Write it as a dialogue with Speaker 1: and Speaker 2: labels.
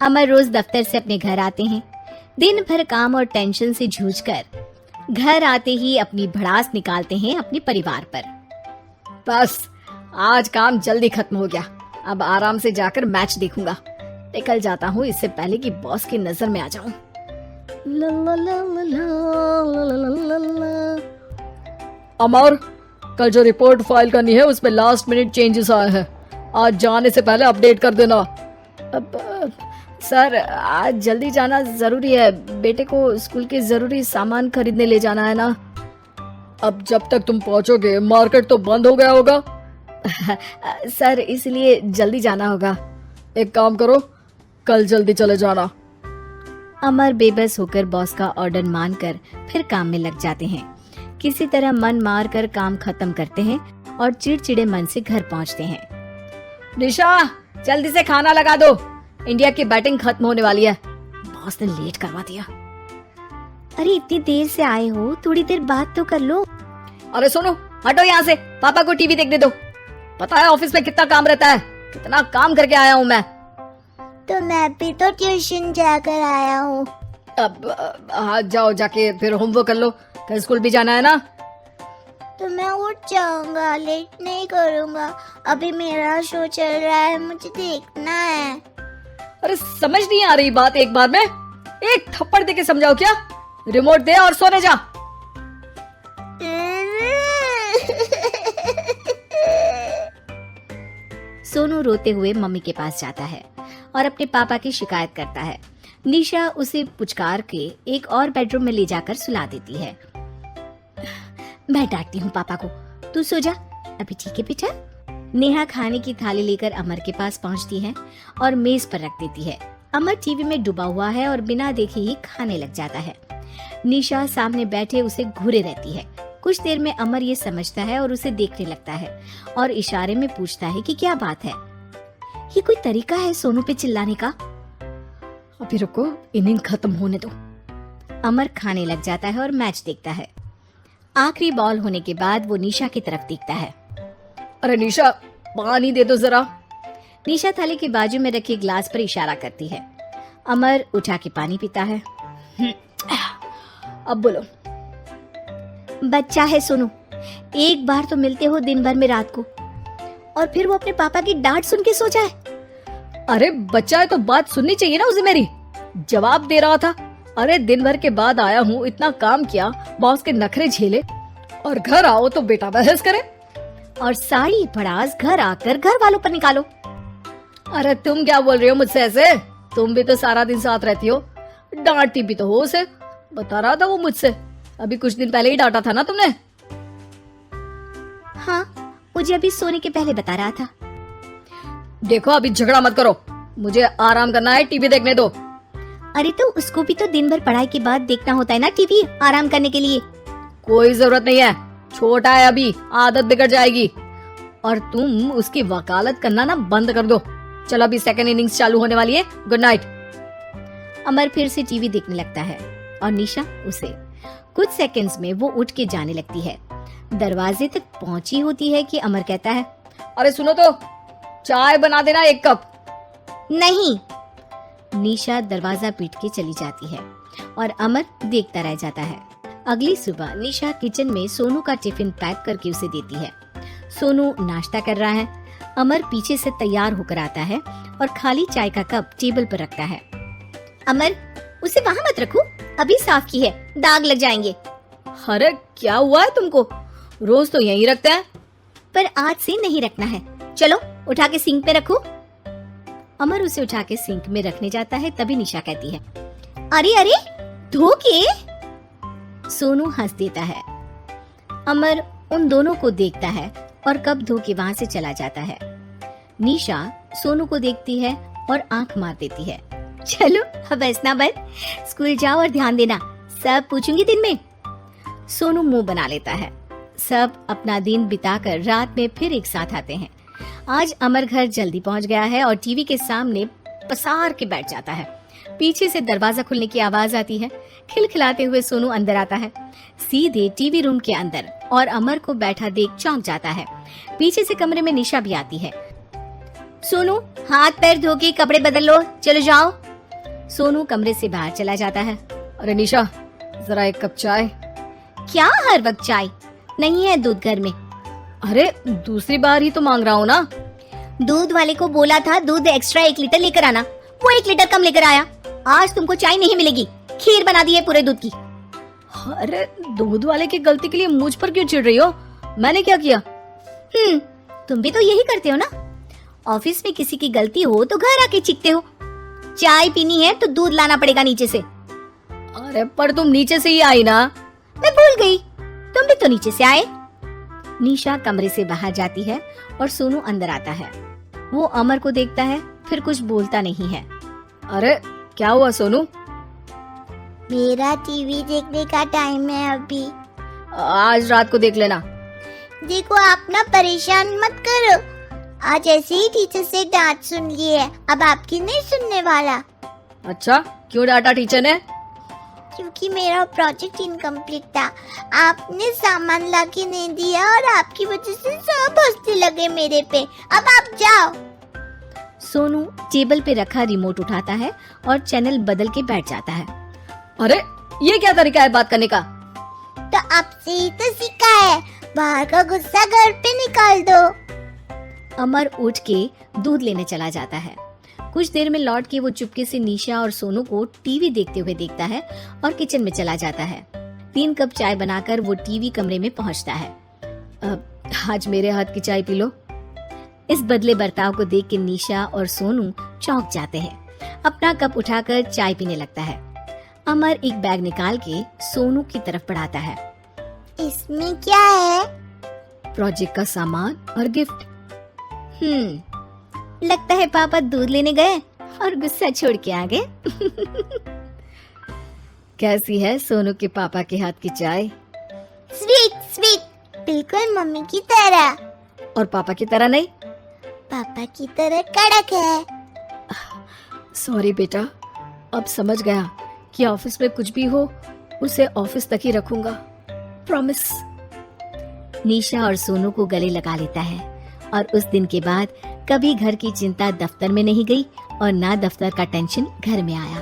Speaker 1: अमर रोज दफ्तर से अपने घर आते हैं। दिन भर काम और टेंशन से जूझकर घर आते ही अपनी भड़ास निकालते हैं अपने परिवार पर।
Speaker 2: बस आज काम जल्दी खत्म हो गया, अब आराम से जाकर मैच देखूंगा। निकल जाता हूँ इससे पहले कि बॉस की नजर में आ जाऊं। अमर, कल जो रिपोर्ट फाइल करनी है उसमें लास्ट मिनट चेंजेस आए हैं, आज जाने से पहले अपडेट कर देना। सर आज जल्दी जाना जरूरी है, बेटे को स्कूल के जरूरी सामान खरीदने ले जाना है ना। अब जब तक तुम पहुंचोगे मार्केट तो बंद हो गया होगा। सर इसलिए जल्दी जाना होगा। एक काम करो, कल जल्दी चले जाना।
Speaker 1: अमर बेबस होकर बॉस का ऑर्डर मानकर फिर काम में लग जाते हैं। किसी तरह मन मार कर काम खत्म करते हैं और चिड़चिड़े मन से घर पहुंचते हैं।
Speaker 2: निशा जल्दी से खाना लगा दो, इंडिया की बैटिंग खत्म होने वाली है। बॉस ने लेट करवा दिया।
Speaker 1: अरे इतनी देर से आए हो, थोड़ी देर बात तो कर लो।
Speaker 2: अरे सुनो, हटो यहाँ से, पापा को टीवी देखने दो। पता है ऑफिस में कितना काम रहता है, कितना काम करके आया हूँ मैं।
Speaker 1: तो मैं भी तो ट्यूशन जाकर आया हूँ।
Speaker 2: अब हाँ जाओ, जाके फिर होमवर्क कर लो, कल स्कूल भी जाना है ना।
Speaker 1: तो मैं उठ जाऊंगा, लेट नहीं करूंगा। अभी मेरा शो चल रहा है, मुझे देखना है।
Speaker 2: अरे समझ नहीं आ रही बात, एक बार में एक थप्पड़ देके समझाओ क्या। रिमोट दे और सोने जा।
Speaker 1: सोनू रोते हुए मम्मी के पास जाता है और अपने पापा की शिकायत करता है। निशा उसे पुचकार के एक और बेडरूम में ले जाकर सुला देती है। मैं डांटती हूँ पापा को, तू सो जा अभी, ठीक है बेटा। नेहा खाने की थाली लेकर अमर के पास पहुँचती है और मेज पर रख देती है। अमर टीवी में डूबा हुआ है और बिना देखे ही खाने लग जाता है। निशा सामने बैठे उसे घूरे रहती है। कुछ देर में अमर ये समझता है और उसे देखने लगता है और इशारे में पूछता है कि क्या बात है। ये कोई तरीका है सोनू पे चिल्लाने का?
Speaker 2: अभी रुको, इनिंग खत्म होने दो।
Speaker 1: अमर खाने लग जाता है और मैच देखता है। आखिरी बॉल होने के बाद वो निशा की तरफ देखता है।
Speaker 2: अरे निशा पानी दे दो जरा।
Speaker 1: निशा थाली के बाजू में रखे ग्लास पर इशारा करती है। अमर उठा के पानी पीता है।
Speaker 2: अब बोलो।
Speaker 1: बच्चा है सोनू, एक बार तो मिलते हो दिन भर में रात को, और फिर वो अपने पापा की डांट सुन के सो जाए।
Speaker 2: अरे बच्चा है तो बात सुननी चाहिए ना उसे मेरी। जवाब दे रहा था। अरे दिन भर के बाद आया हूँ, इतना काम किया, बॉस के नखरे झेले, और घर आओ तो बेटा बहस करे
Speaker 1: और सारी भड़ास घर आकर घर वालों पर निकालो।
Speaker 2: अरे तुम क्या बोल रही हो मुझसे ऐसे? तुम भी तो सारा दिन साथ रहती हो, डांटती भी तो हो उसे। बता रहा था वो मुझसे, अभी कुछ दिन पहले ही डांटा था ना तुमने।
Speaker 1: हाँ, मुझे अभी सोने के पहले बता रहा था।
Speaker 2: देखो अभी झगड़ा मत करो, मुझे आराम करना है, टीवी देखने दो।
Speaker 1: अरे तो उसको भी तो दिन भर पढ़ाई के बाद देखना होता है ना टीवी, आराम करने के लिए।
Speaker 2: कोई जरूरत नहीं है, छोटा है अभी, आदत बिगड़ जाएगी। और तुम उसकी वकालत करना ना बंद कर दो। चलो अभी सेकंड इनिंग्स चालू होने वाली है, गुड नाइट।
Speaker 1: अमर फिर से टीवी देखने लगता है और निशा उसे। कुछ सेकंड्स में वो उठ के जाने लगती है। दरवाजे तक पहुंची होती है कि अमर कहता है,
Speaker 2: अरे सुनो तो, चाय बना देना 1 कप।
Speaker 1: नहीं। निशा दरवाजा पीट के चली जाती है और अमर देखता रह जाता है। अगली सुबह निशा किचन में सोनू का टिफिन पैक करके उसे देती है। सोनू नाश्ता कर रहा है। अमर पीछे से तैयार होकर आता है और खाली चाय का कप टेबल पर रखता है। अमर, उसे वहाँ मत रखो, अभी साफ की है, दाग लग जाएंगे।
Speaker 2: अरे क्या हुआ है तुमको? रोज तो यहीं रखते हैं।
Speaker 1: पर आज से नहीं रखना है, चलो उठा के सिंक पे रखो। अमर उसे उठा के सिंक में रखने जाता है, तभी निशा कहती है, अरे अरे धो के। सोनू हंस देता है। अमर उन दोनों को देखता है और कप धो के वहाँ से चला जाता है। निशा सोनू को देखती है और आंख मार देती है। चलो अब हंसना बंद, स्कूल जाओ और ध्यान देना, सब पूछूंगी दिन में। सोनू मुंह बना लेता है। सब अपना दिन बिताकर रात में फिर एक साथ आते हैं। आज अमर घर जल्दी पहुंच गया है और टीवी के सामने पसार के बैठ जाता है। पीछे से दरवाजा खुलने की आवाज आती है। खिलखिलाते हुए सोनू अंदर आता है, सीधे टीवी रूम के अंदर, और अमर को बैठा देख चौंक जाता है। पीछे से कमरे में निशा भी आती है। सोनू, हाथ पैर धो के कपड़े बदल लो, चलो जाओ। सोनू कमरे से बाहर चला जाता है।
Speaker 2: अरे निशा, जरा एक कप चाय।
Speaker 1: क्या हर वक्त चाय? नहीं है दूध घर में।
Speaker 2: अरे दूसरी बार ही तो मांग रहा हूँ ना।
Speaker 1: दूध वाले को बोला था दूध एक्स्ट्रा 1 लीटर लेकर आना, वो 1 लीटर कम लेकर आया। आज तुमको चाय नहीं मिलेगी, खीर बना दी है पूरे दूध की।
Speaker 2: अरे दूध वाले की गलती के लिए मुझ पर क्यों चिढ़ रही हो? मैंने क्या किया?
Speaker 1: तुम भी तो यही करते हो ना। ऑफिस में किसी की गलती हो तो घर आके चीखते हो। चाय पीनी है तो दूध लाना पड़ेगा नीचे से।
Speaker 2: अरे पर तुम नीचे से ही आई ना।
Speaker 1: मैं भूल गई, तुम भी तो नीचे से आए। निशा कमरे से बाहर जाती है और सोनू अंदर आता है। वो अमर को देखता है, फिर कुछ बोलता नहीं है।
Speaker 2: अरे क्या हुआ सोनू?
Speaker 3: मेरा टीवी देखने का टाइम है अभी।
Speaker 2: आज रात को देख लेना।
Speaker 3: देखो आप ना परेशान मत करो, आज ऐसे ही टीचर से डांट सुन ली है, अब आपकी नहीं सुनने वाला।
Speaker 2: अच्छा, क्यों डांटा टीचर ने?
Speaker 3: क्योंकि मेरा प्रोजेक्ट इनकम्प्लीट था, आपने सामान ला के नहीं दिया और आपकी वजह से सब हंसने लगे मेरे पे। अब आप जाओ।
Speaker 1: सोनू टेबल पे रखा रिमोट उठाता है और चैनल बदल के बैठ जाता है।
Speaker 2: अरे ये क्या तरीका है बात करने का?
Speaker 3: तो आपसे ही तो सीखा है, बाहर का गुस्सा घर पे निकाल दो।
Speaker 1: अमर उठ के दूध लेने चला जाता है। कुछ देर में लौट के वो चुपके से निशा और सोनू को टीवी देखते हुए देखता है और किचन में चला जाता है। 3 कप चाय बनाकर वो टीवी कमरे में पहुंचता है।
Speaker 2: आज मेरे हाथ की चाय पी लो।
Speaker 1: इस बदले बर्ताव को देख के निशा और सोनू चौंक जाते हैं। अपना कप उठाकर चाय पीने लगता है। अमर एक बैग निकाल के सोनू की तरफ बढ़ाता है।
Speaker 3: इसमें क्या है?
Speaker 2: प्रोजेक्ट का सामान और गिफ्ट।
Speaker 1: लगता है पापा दूध लेने गए और गुस्सा छोड़ के आ गए।
Speaker 2: कैसी है सोनू के पापा के हाथ की चाय?
Speaker 3: स्वीट स्वीट, बिल्कुल मम्मी की तरह।
Speaker 2: और पापा की तरह नहीं?
Speaker 3: पापा की तरह कड़क है।
Speaker 2: सॉरी बेटा, अब समझ गया कि ऑफिस में कुछ भी हो उसे ऑफिस तक ही रखूंगा, प्रॉमिस।
Speaker 1: निशा और सोनू को गले लगा लेता है और उस दिन के बाद कभी घर की चिंता दफ्तर में नहीं गई और ना दफ्तर का टेंशन घर में आया।